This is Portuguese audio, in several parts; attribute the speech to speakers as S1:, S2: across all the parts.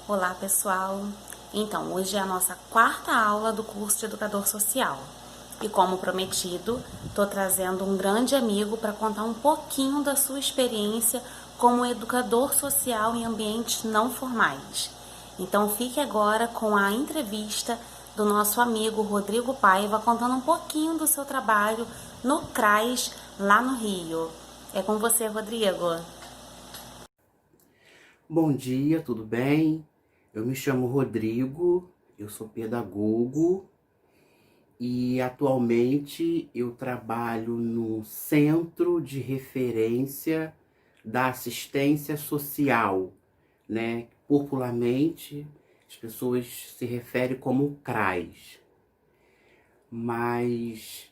S1: Olá, pessoal! Então, hoje é a nossa quarta aula do curso de Educador Social. E como prometido, estou trazendo um grande amigo para contar um pouquinho da sua experiência como educador social em ambientes não formais. Então, fique agora com a entrevista do nosso amigo Rodrigo Paiva, contando um pouquinho do seu trabalho no CRAS, lá no Rio. É com você, Rodrigo.
S2: Bom dia, tudo bem? Eu me chamo Rodrigo, eu sou pedagogo e atualmente eu trabalho no Centro de Referência da Assistência Social, né? Popularmente as pessoas se referem como CRAS, mas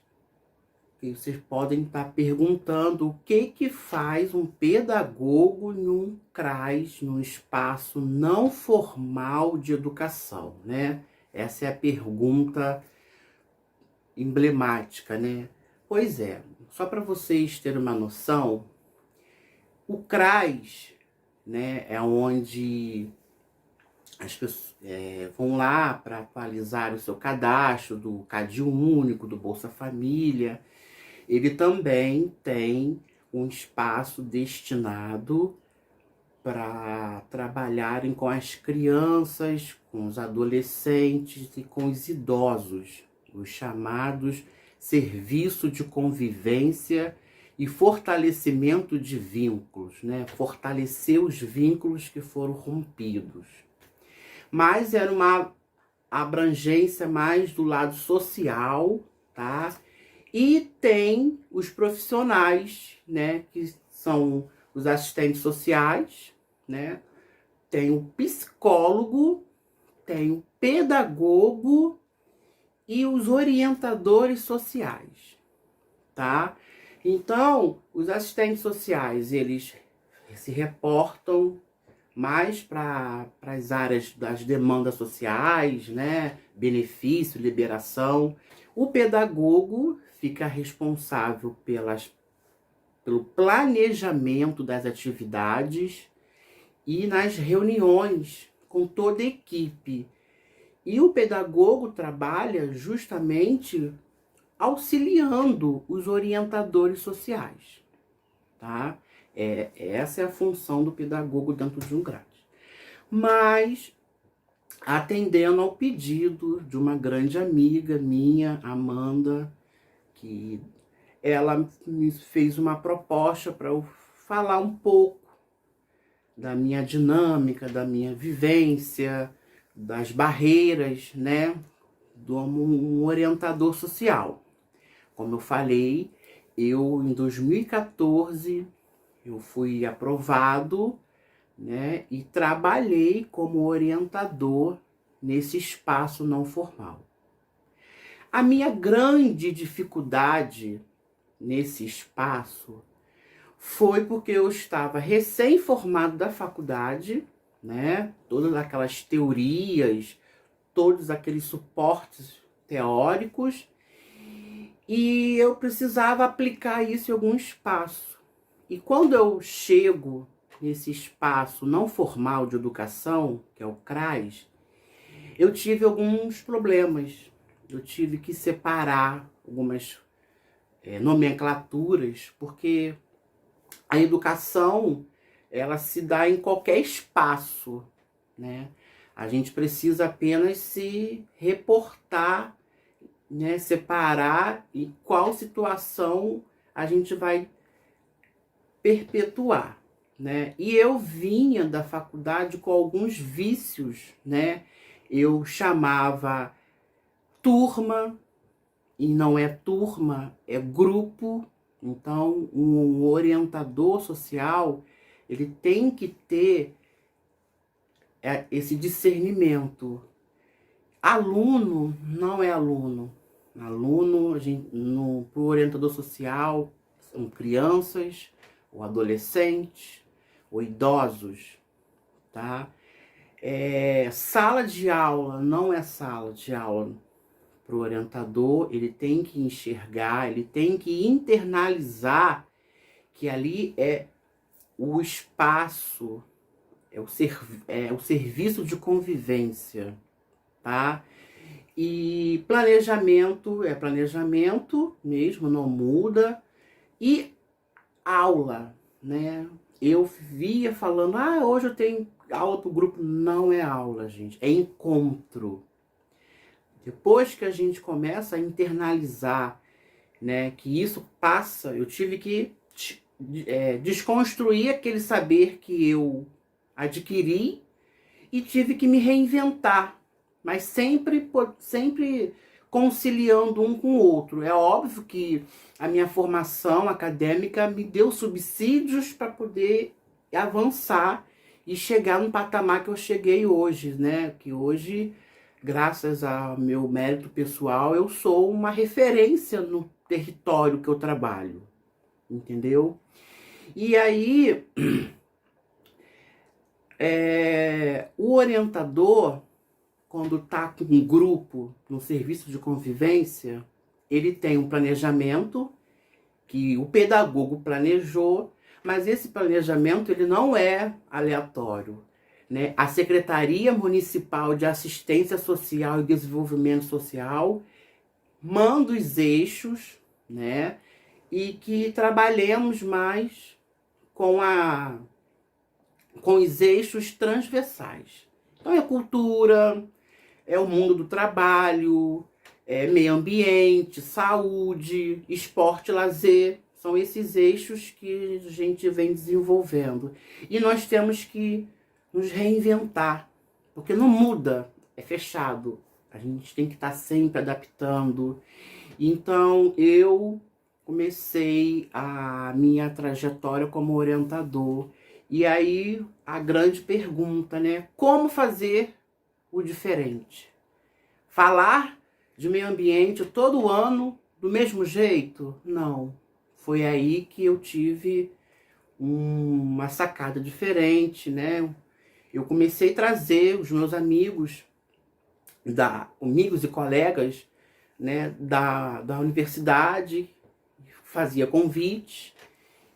S2: e vocês podem estar perguntando o que faz um pedagogo num CRAS, num espaço não formal de educação, né? Essa é a pergunta emblemática, né? Pois é, só para vocês terem uma noção, o CRAS, né, é onde as pessoas vão lá para atualizar o seu cadastro do Cadastro Único, do Bolsa Família. Ele também tem um espaço destinado para trabalharem com as crianças, com os adolescentes e com os idosos, os chamados serviço de convivência e fortalecimento de vínculos, né? Fortalecer os vínculos que foram rompidos. Mas era uma abrangência mais do lado social, tá? E tem os profissionais, né, que são os assistentes sociais, né? Tem o psicólogo, tem o pedagogo e os orientadores sociais, tá? Então, os assistentes sociais, eles se reportam mais para as áreas das demandas sociais, né? Benefício, liberação. O pedagogo fica responsável pelo planejamento das atividades e nas reuniões com toda a equipe. E o pedagogo trabalha justamente auxiliando os orientadores sociais, tá? Essa é a função do pedagogo dentro de um grade. Mas atendendo ao pedido de uma grande amiga minha, Amanda, que ela me fez uma proposta para eu falar um pouco da minha dinâmica, da minha vivência, das barreiras, né, de um orientador social. Como eu falei, eu em 2014 eu fui aprovado, né, e trabalhei como orientador nesse espaço não formal. A minha grande dificuldade nesse espaço foi porque eu estava recém-formado da faculdade, né? Todas aquelas teorias, todos aqueles suportes teóricos, e eu precisava aplicar isso em algum espaço. E quando eu chego nesse espaço não formal de educação, que é o CRAS, eu tive alguns problemas. Eu tive que separar algumas nomenclaturas, porque a educação, ela se dá em qualquer espaço, né? A gente precisa apenas se reportar, né? Separar em qual situação a gente vai perpetuar, né? E eu vinha da faculdade com alguns vícios, né? Eu chamava turma, e não é turma, é grupo. Então, um orientador social, ele tem que ter esse discernimento. Aluno não é aluno. Aluno, para o orientador social, são crianças, ou adolescentes, ou idosos, tá? Sala de aula não é sala de aula. Para o orientador, ele tem que enxergar, ele tem que internalizar que ali é o espaço, é o serviço de convivência, tá? E planejamento é planejamento mesmo, não muda. E aula, né? Eu via falando, hoje eu tenho aula pro grupo. Não é aula, gente, é encontro. Depois que a gente começa a internalizar, né, que isso passa, eu tive que desconstruir aquele saber que eu adquiri e tive que me reinventar, mas sempre conciliando um com o outro. É óbvio que a minha formação acadêmica me deu subsídios para poder avançar e chegar no patamar que eu cheguei hoje, né? Que hoje, graças ao meu mérito pessoal, eu sou uma referência no território que eu trabalho, entendeu? E aí, o orientador, quando está com um grupo no serviço de convivência, ele tem um planejamento que o pedagogo planejou, mas esse planejamento ele não é aleatório, né? A Secretaria Municipal de Assistência Social e Desenvolvimento Social manda os eixos, né? E que trabalhemos mais com os eixos transversais. Então é cultura, é o mundo do trabalho, é meio ambiente, saúde, esporte, lazer. São esses eixos que a gente vem desenvolvendo. E nós temos que nos reinventar, porque não muda, é fechado. A gente tem que estar sempre adaptando. Então, eu comecei a minha trajetória como orientador. E aí, a grande pergunta, né? Como fazer o diferente? Falar de meio ambiente todo ano do mesmo jeito? Não. Foi aí que eu tive uma sacada diferente, né? Eu comecei a trazer os meus amigos e colegas, né, da universidade, fazia convite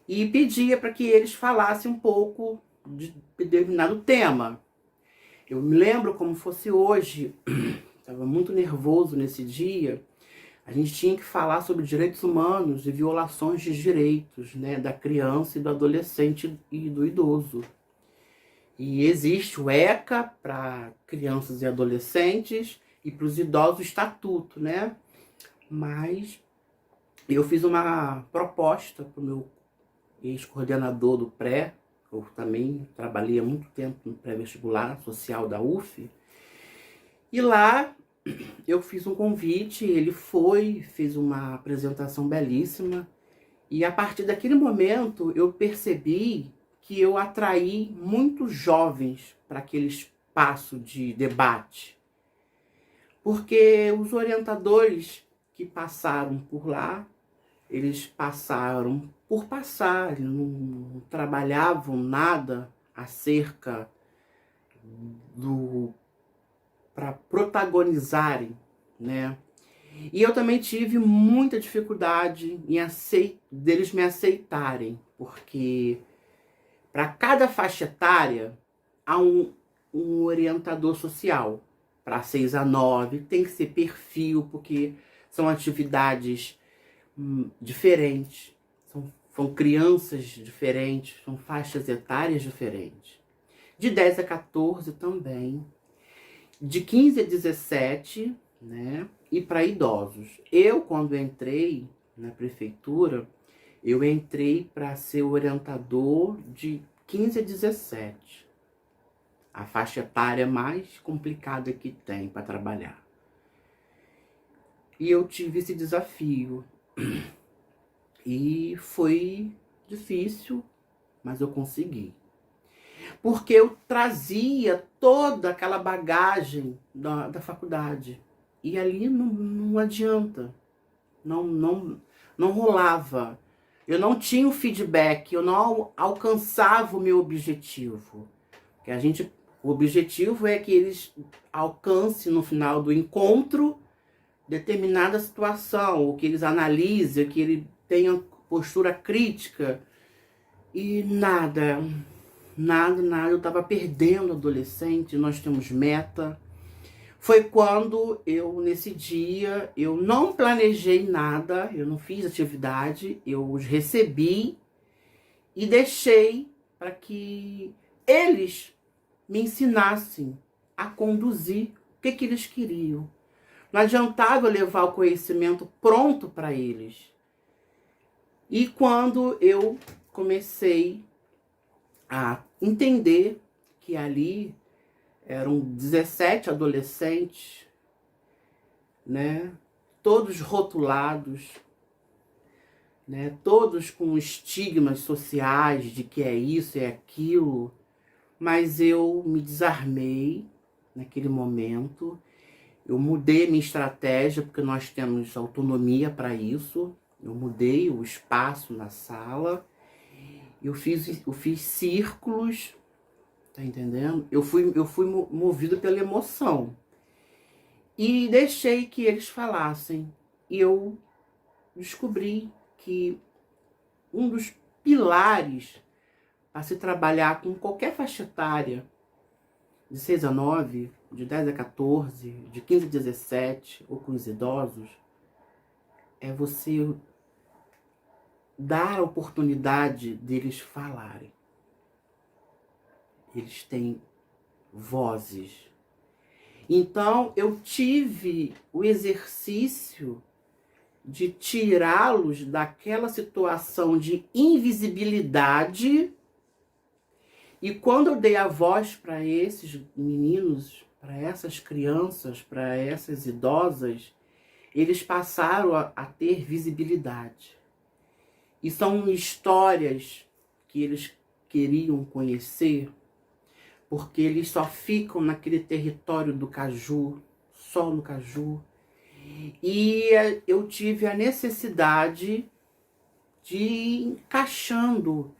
S2: e pedia para que eles falassem um pouco de determinado tema. Eu me lembro como fosse hoje, estava muito nervoso nesse dia. A gente tinha que falar sobre direitos humanos e violações de direitos, né, da criança e do adolescente e do idoso. E existe o ECA para crianças e adolescentes e para os idosos o estatuto, né? Mas eu fiz uma proposta para o meu ex-coordenador do pré, eu também trabalhei há muito tempo no pré-vestibular social da UF, e lá eu fiz um convite, ele fez uma apresentação belíssima, e a partir daquele momento eu percebi que eu atraí muitos jovens para aquele espaço de debate, porque os orientadores que passaram por lá, eles passaram por passar, eles não trabalhavam nada acerca para protagonizarem, né? E eu também tive muita dificuldade deles me aceitarem, porque para cada faixa etária há um orientador social. Para 6 a 9 tem que ser perfil, porque são atividades diferentes, são crianças diferentes, são faixas etárias diferentes. De 10 a 14 também. De 15 a 17, né? E para idosos. Eu, quando entrei na prefeitura, eu entrei para ser orientador de 15 a 17. A faixa etária mais complicada que tem para trabalhar. E eu tive esse desafio. E foi difícil, mas eu consegui. Porque eu trazia toda aquela bagagem da faculdade. E ali não adianta. Não rolava. Eu não tinha o feedback, eu não alcançava o meu objetivo. O objetivo é que eles alcancem no final do encontro determinada situação, ou que eles analisem, que ele tenha postura crítica. E nada. nada, eu tava perdendo adolescente, nós temos meta. Foi quando eu, nesse dia, eu não planejei nada, eu não fiz atividade, eu os recebi e deixei para que eles me ensinassem a conduzir o que eles queriam. Não adiantava eu levar o conhecimento pronto para eles. E quando eu comecei a entender que ali eram 17 adolescentes, né? Todos rotulados, né? Todos com estigmas sociais de que é isso, é aquilo. Mas eu me desarmei naquele momento. Eu mudei minha estratégia, porque nós temos autonomia para isso. Eu mudei o espaço na sala. Eu fiz círculos, tá entendendo? Eu fui movido pela emoção. E deixei que eles falassem. E eu descobri que um dos pilares para se trabalhar com qualquer faixa etária, de 6 a 9, de 10 a 14, de 15 a 17, ou com os idosos, é você dar a oportunidade deles falarem. Eles têm vozes. Então, eu tive o exercício de tirá-los daquela situação de invisibilidade. E quando eu dei a voz para esses meninos, para essas crianças, para essas idosas, eles passaram a ter visibilidade. E são histórias que eles queriam conhecer, porque eles só ficam naquele território do caju, só no caju. E eu tive a necessidade de ir encaixando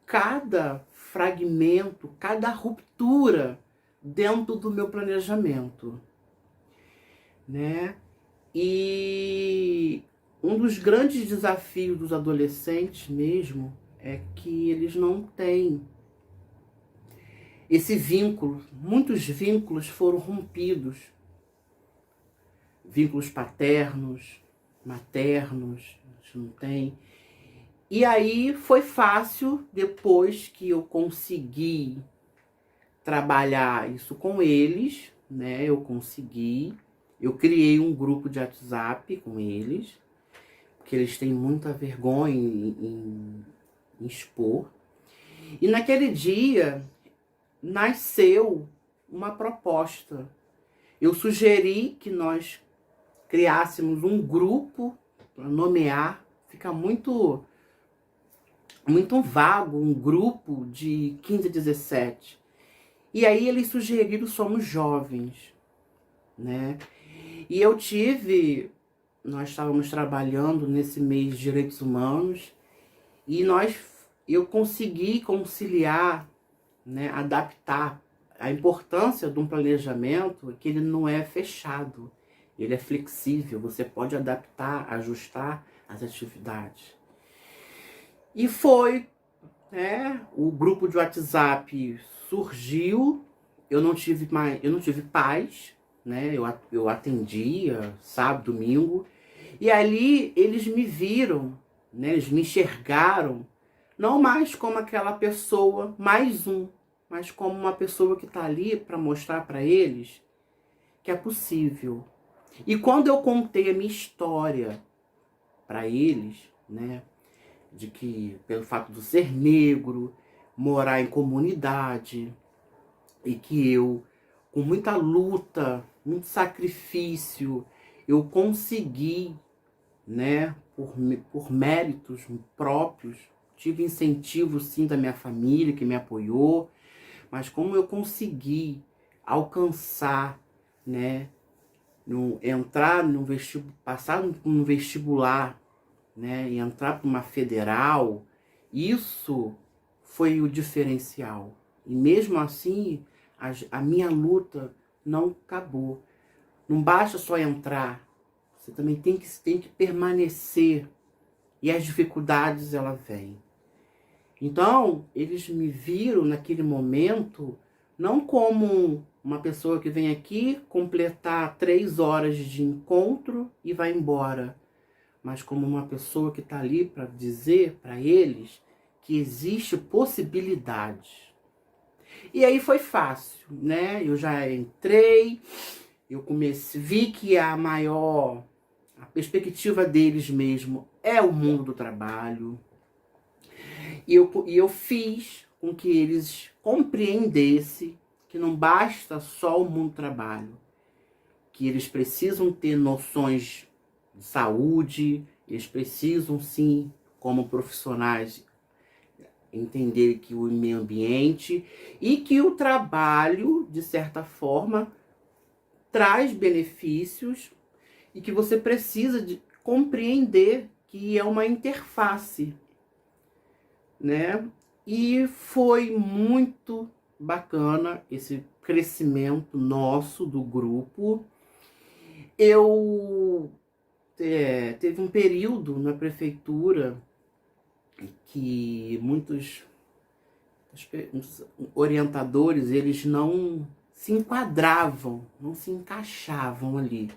S2: cada fragmento, cada ruptura dentro do meu planejamento, né? E um dos grandes desafios dos adolescentes mesmo é que eles não têm esse vínculo. Muitos vínculos foram rompidos. Vínculos paternos, maternos, a gente não tem. E aí foi fácil, depois que eu consegui trabalhar isso com eles, né? Eu criei um grupo de WhatsApp com eles, porque eles têm muita vergonha em expor. E naquele dia nasceu uma proposta. Eu sugeri que nós criássemos um grupo para nomear, fica muito vago, um grupo de 15 a 17. E aí eles sugeriram Somos Jovens, né? E nós estávamos trabalhando nesse mês de direitos humanos e eu consegui conciliar, né, adaptar a importância de um planejamento, que ele não é fechado, ele é flexível, você pode adaptar, ajustar as atividades. E foi, né, o grupo de WhatsApp surgiu, eu não tive paz, né, eu atendia sábado, domingo, e ali eles me viram, né, eles me enxergaram, não mais como aquela pessoa, mas como uma pessoa que está ali para mostrar para eles que é possível. E quando eu contei a minha história para eles, né, de que pelo fato de ser negro, morar em comunidade, e que eu, com muita luta, muito sacrifício, eu consegui, né, por méritos próprios, tive incentivo sim da minha família que me apoiou, mas como eu consegui alcançar, né, passar num vestibular, né, e entrar para uma federal, isso foi o diferencial. E mesmo assim, a minha luta não acabou. Não basta só entrar, você também tem que permanecer. E as dificuldades, ela vem. Então, eles me viram naquele momento não como uma pessoa que vem aqui completar 3 horas de encontro e vai embora, mas como uma pessoa que está ali para dizer para eles que existe possibilidade. E aí foi fácil, né? Eu já entrei, eu comecei, vi que a perspectiva deles mesmo é o mundo do trabalho. E eu fiz com que eles compreendessem que não basta só o mundo do trabalho, que eles precisam ter noções de saúde, eles precisam sim, como profissionais, entender que o meio ambiente e que o trabalho, de certa forma, traz benefícios e que você precisa de compreender que é uma interface, né? E foi muito bacana esse crescimento nosso do grupo. Eu teve um período na prefeitura que muitos orientadores, eles não se enquadravam, não se encaixavam ali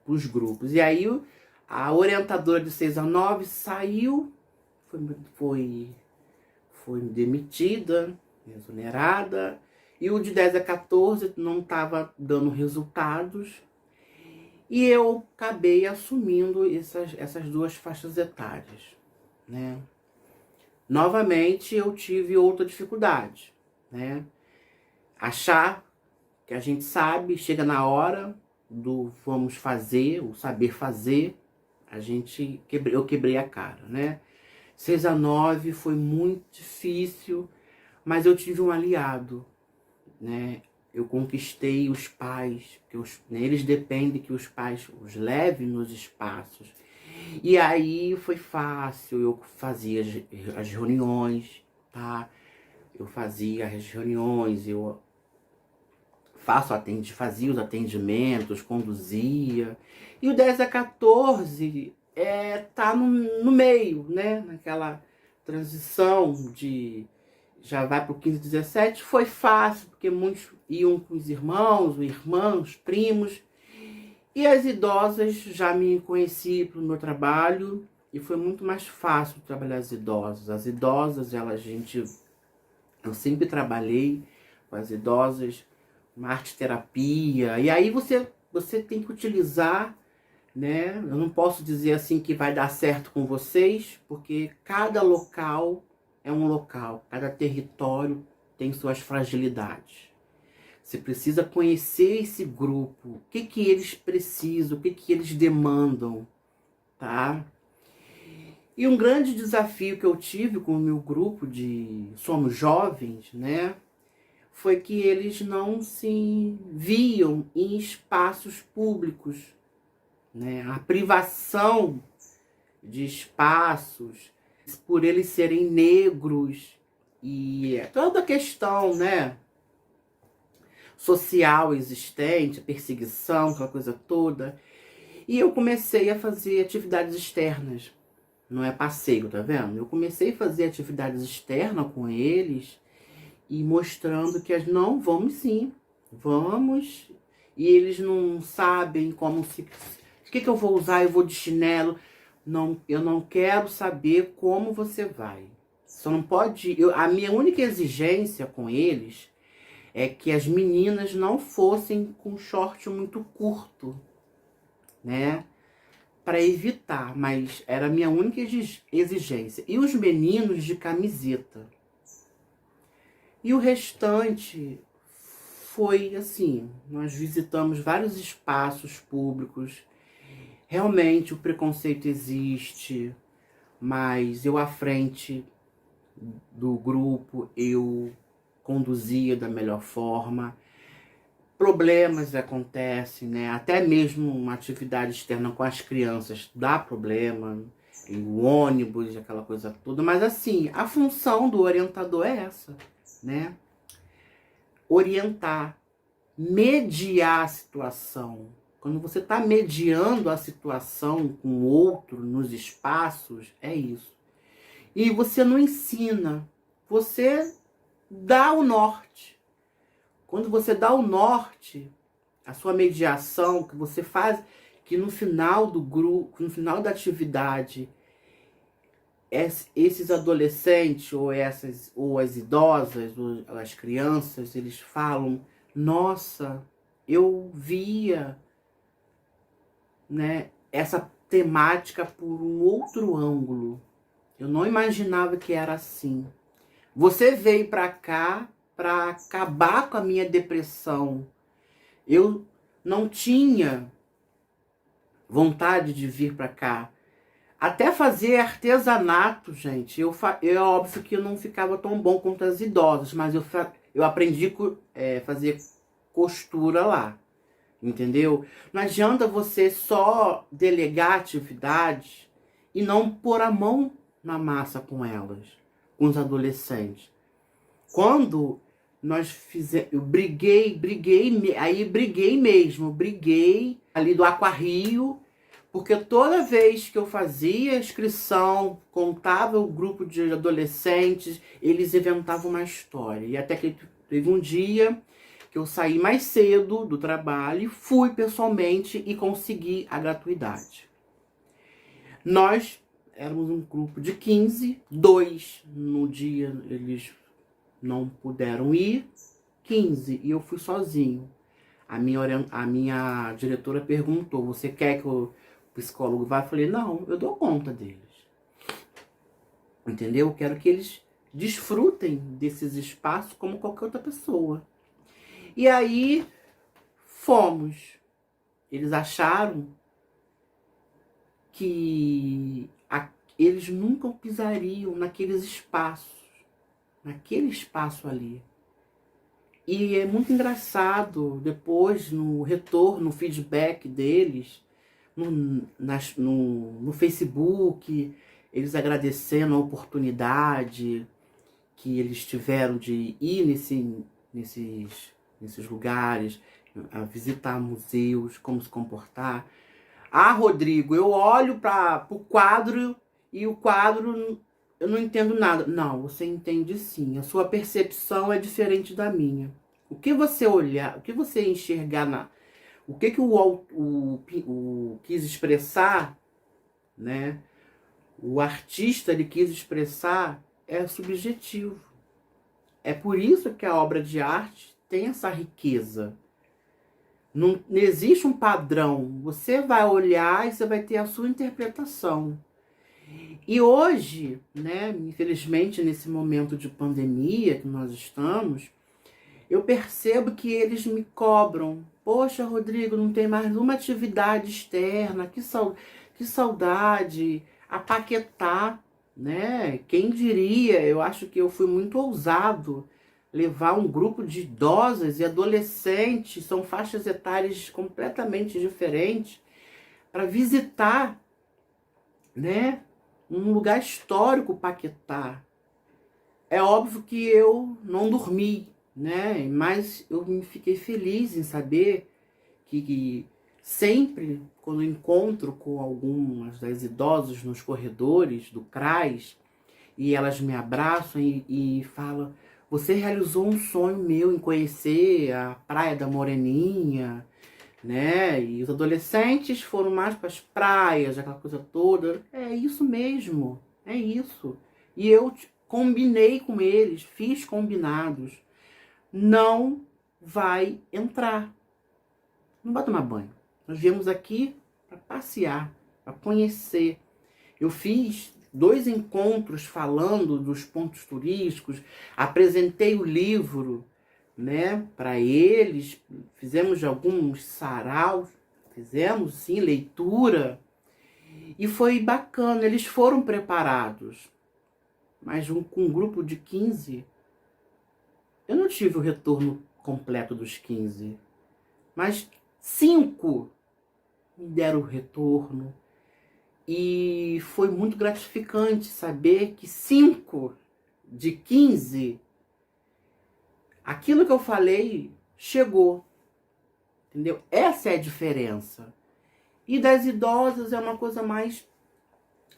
S2: os grupos. E aí a orientadora de 6 a 9 saiu, foi demitida, exonerada, e o de 10 a 14 não estava dando resultados, e eu acabei assumindo essas 2 faixas etárias, né? Novamente eu tive outra dificuldade, né? Achar que a gente sabe, chega na hora do vamos fazer, o saber fazer, eu quebrei a cara, né? 6 a 9 foi muito difícil, mas eu tive um aliado, né? Eu conquistei os pais, né, eles dependem que os pais os levem nos espaços. E aí foi fácil, eu fazia as reuniões, tá? Eu fazia as reuniões, eu fazia os atendimentos, conduzia. E o 10 a 14 tá no meio, né? Naquela transição de já vai para o 15, 17, foi fácil, porque muitos iam com os irmãos, primos, e as idosas já me conheciam para o meu trabalho, e foi muito mais fácil trabalhar as idosas. As idosas, eu sempre trabalhei com as idosas, uma arte-terapia, e aí você tem que utilizar, né? Eu não posso dizer assim que vai dar certo com vocês, porque cada local é um local, cada território tem suas fragilidades. Você precisa conhecer esse grupo, o que eles precisam, o que eles demandam, tá? E um grande desafio que eu tive com o meu grupo de Somos Jovens, né? Foi que eles não se viam em espaços públicos, né? A privação de espaços, por eles serem negros e toda a questão, né, social existente, perseguição, aquela coisa toda. E eu comecei a fazer atividades externas, não é passeio, tá vendo? Eu comecei a fazer atividades externas com eles e mostrando que não, vamos sim, vamos. E eles não sabem como se... O que eu vou usar? Eu vou de chinelo. Não, eu não quero saber como você vai. Só não pode... a minha única exigência com eles é que as meninas não fossem com short muito curto, né? Para evitar, mas era a minha única exigência. E os meninos de camiseta. E o restante foi assim, nós visitamos vários espaços públicos. Realmente o preconceito existe, mas eu à frente do grupo, eu conduzia da melhor forma. Problemas acontecem, né? Até mesmo uma atividade externa com as crianças dá problema, e o ônibus, aquela coisa toda. Mas assim, a função do orientador é essa, né? Orientar, mediar a situação. Quando você está mediando a situação com o outro nos espaços, é isso. E você não ensina, você dá o norte. Quando você dá o norte, a sua mediação que você faz, que no final do grupo, no final da atividade, esses adolescentes ou as idosas, ou as crianças, eles falam: nossa, eu via, né, essa temática por um outro ângulo. Eu não imaginava que era assim. Você veio para cá para acabar com a minha depressão. Eu não tinha vontade de vir para cá. Até fazer artesanato, gente. É óbvio que eu não ficava tão bom quanto as idosas, mas eu aprendi fazer costura lá. Entendeu? Não adianta você só delegar atividades e não pôr a mão na massa com elas, com os adolescentes. Quando nós fizemos, eu briguei mesmo, briguei ali do Aquarrio, porque toda vez que eu fazia a inscrição, contava o grupo de adolescentes, eles inventavam uma história. E até que teve um dia que eu saí mais cedo do trabalho, fui pessoalmente e consegui a gratuidade. Nós éramos um grupo de 15, 2 no dia eles não puderam ir, 15, e eu fui sozinho. A minha diretora perguntou: você quer que o psicólogo vá? Eu falei: não, eu dou conta deles. Entendeu? Eu quero que eles desfrutem desses espaços como qualquer outra pessoa. E aí fomos. Eles acharam que eles nunca pisariam naqueles espaços, naquele espaço ali. E é muito engraçado, depois, no retorno, no feedback deles, no Facebook, eles agradecendo a oportunidade que eles tiveram de ir nesses lugares, a visitar museus, como se comportar. Ah, Rodrigo, eu olho para o quadro e o quadro eu não entendo nada. Não, você entende sim. A sua percepção é diferente da minha. O que você olhar, o que você enxergar, o que o quis expressar, né? O artista ele quis expressar é subjetivo. É por isso que a obra de arte tem essa riqueza. Não existe um padrão. Você vai olhar e você vai ter a sua interpretação. E hoje, né, infelizmente, nesse momento de pandemia que nós estamos, eu percebo que eles me cobram. Poxa, Rodrigo, não tem mais uma atividade externa. Que saudade. A Paquetá, né? Quem diria? Eu acho que eu fui muito ousado levar um grupo de idosas e adolescentes, são faixas etárias completamente diferentes, para visitar, né, um lugar histórico, Paquetá. É óbvio que eu não dormi, né, mas eu fiquei feliz em saber que sempre, quando encontro com algumas das idosas nos corredores do CRAS, e elas me abraçam e falam: você realizou um sonho meu em conhecer a Praia da Moreninha, né? E os adolescentes foram mais para as praias, aquela coisa toda. É isso mesmo, é isso. E eu combinei com eles, fiz combinados. Não vai entrar, não vai tomar banho. Nós viemos aqui para passear, para conhecer. Eu fiz 2 encontros falando dos pontos turísticos, apresentei o livro, né, para eles, fizemos alguns saraus, fizemos sim leitura, e foi bacana, eles foram preparados. Mas com um grupo de 15, eu não tive o retorno completo dos 15, mas 5 me deram o retorno. E foi muito gratificante saber que 5 de 15, aquilo que eu falei chegou, entendeu? Essa é a diferença. E das idosas é uma coisa mais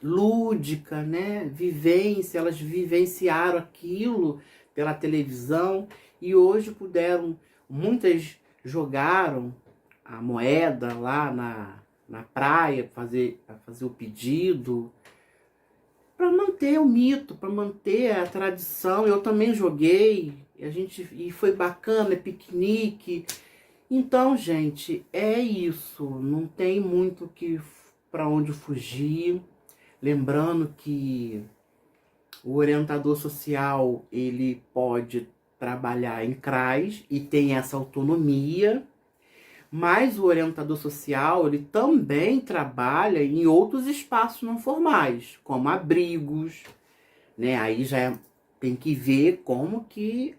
S2: lúdica, né? Vivência, elas vivenciaram aquilo pela televisão e hoje puderam, muitas jogaram a moeda lá na praia, fazer o pedido, para manter o mito, para manter a tradição. Eu também joguei, e foi bacana, é piquenique. Então, gente, é isso. Não tem muito que para onde fugir. Lembrando que o orientador social, ele pode trabalhar em CRAS e tem essa autonomia, mas o orientador social, ele também trabalha em outros espaços não formais, como abrigos, né? Aí tem que ver como que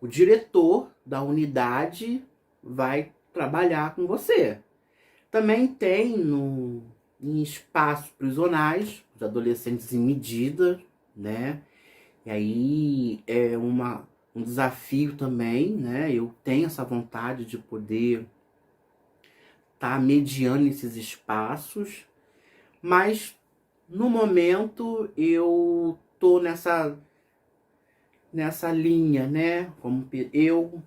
S2: o diretor da unidade vai trabalhar com você. Também tem em espaços prisionais, os adolescentes em medida, né? E aí é um desafio também, né? Eu tenho essa vontade de poder estar mediando esses espaços, mas no momento eu tô nessa linha, né? Como eu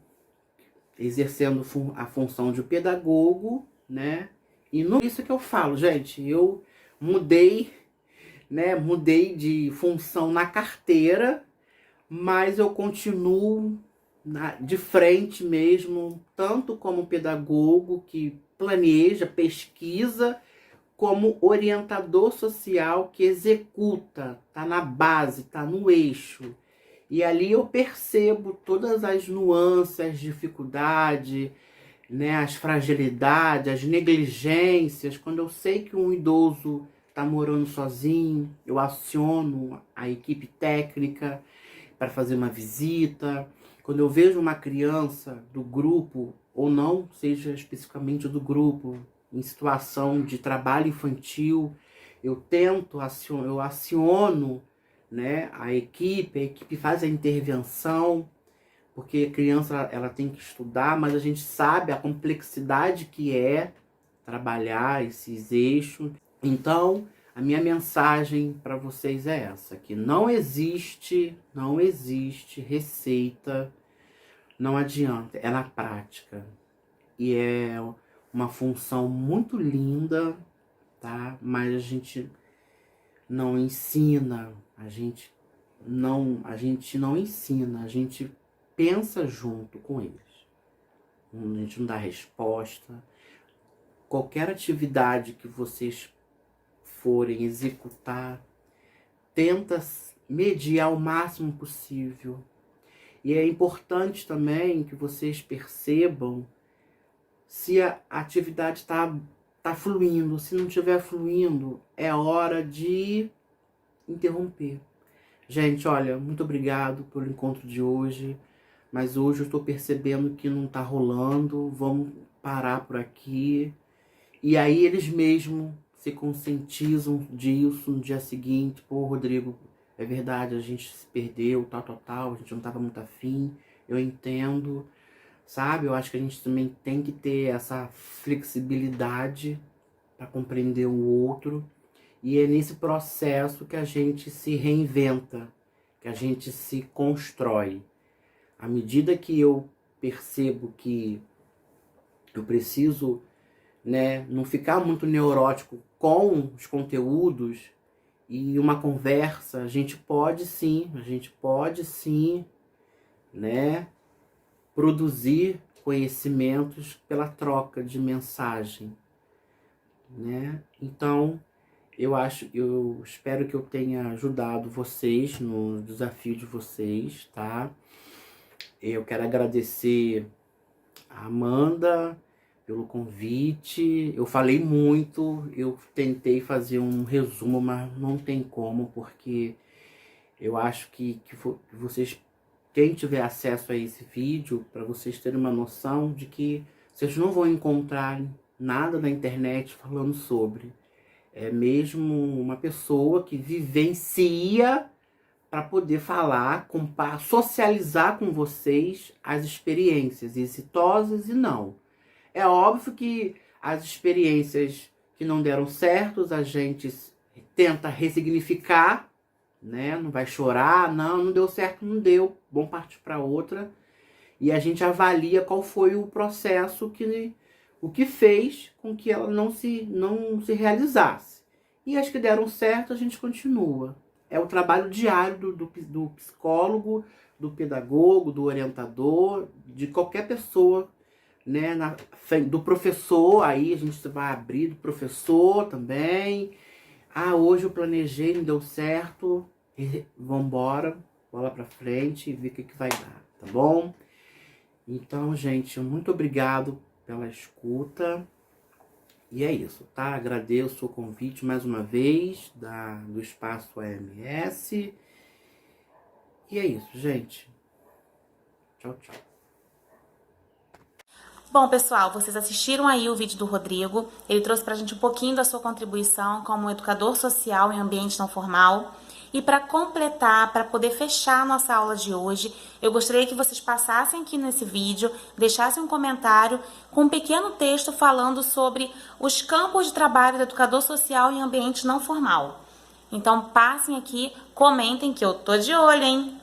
S2: exercendo a função de pedagogo, né? E não é isso que eu falo, gente. Eu mudei, né? Mudei de função na carteira, mas eu continuo de frente mesmo, tanto como pedagogo que planeja, pesquisa, como orientador social que executa, tá na base, tá no eixo. E ali eu percebo todas as nuances, as dificuldades, né, as fragilidades, as negligências. Quando eu sei que um idoso está morando sozinho, eu aciono a equipe técnica para fazer uma visita. Quando eu vejo uma criança do grupo, ou não seja especificamente do grupo, em situação de trabalho infantil, eu aciono, né, a equipe faz a intervenção, porque a criança ela tem que estudar, mas a gente sabe a complexidade que é trabalhar esses eixos. Então, a minha mensagem para vocês é essa, que não existe receita, não adianta, é na prática. E é uma função muito linda, tá? Mas a gente não ensina, a gente não ensina, a gente pensa junto com eles. A gente não dá resposta. Qualquer atividade que vocês forem executar, tenta mediar o máximo possível. E é importante também que vocês percebam se a atividade tá fluindo. Se não estiver fluindo, é hora de interromper. Gente, olha, muito obrigado pelo encontro de hoje. Mas hoje eu estou percebendo que não tá rolando. Vamos parar por aqui. E aí eles mesmos se conscientizam disso no dia seguinte. Pô, Rodrigo, é verdade, a gente se perdeu, tal, a gente não tava muito afim. Eu entendo, sabe? Eu acho que a gente também tem que ter essa flexibilidade para compreender o outro. E é nesse processo que a gente se reinventa, que a gente se constrói. À medida que eu percebo que eu preciso, né, não ficar muito neurótico com os conteúdos e uma conversa, a gente pode sim, né, produzir conhecimentos pela troca de mensagem, né? Então, eu espero que eu tenha ajudado vocês no desafio de vocês, tá? Eu quero agradecer a Amanda pelo convite. Eu falei muito, eu tentei fazer um resumo, mas não tem como, porque eu acho que vocês, quem tiver acesso a esse vídeo, para vocês terem uma noção de que vocês não vão encontrar nada na internet falando sobre. É mesmo uma pessoa que vivencia para poder falar, socializar com vocês as experiências exitosas e não. É óbvio que as experiências que não deram certo, a gente tenta ressignificar, né? Não vai chorar, não deu certo, não deu, vamos partir para outra. E a gente avalia qual foi o processo o que fez com que ela não se realizasse. E as que deram certo, a gente continua. É o trabalho diário do psicólogo, do pedagogo, do orientador, de qualquer pessoa, né? Do professor, aí a gente vai abrir do professor também. Ah, hoje eu planejei, não deu certo. Vambora, bola pra frente e ver o que vai dar, tá bom? Então, gente, muito obrigado pela escuta. E é isso, tá? Agradeço o convite mais uma vez do Espaço AMS. E é isso, gente. Tchau, tchau.
S1: Bom, pessoal, vocês assistiram aí o vídeo do Rodrigo. Ele trouxe pra gente um pouquinho da sua contribuição como educador social em ambiente não formal. E para completar, para poder fechar a nossa aula de hoje, eu gostaria que vocês passassem aqui nesse vídeo, deixassem um comentário com um pequeno texto falando sobre os campos de trabalho do educador social em ambiente não formal. Então, passem aqui, comentem que eu tô de olho, hein?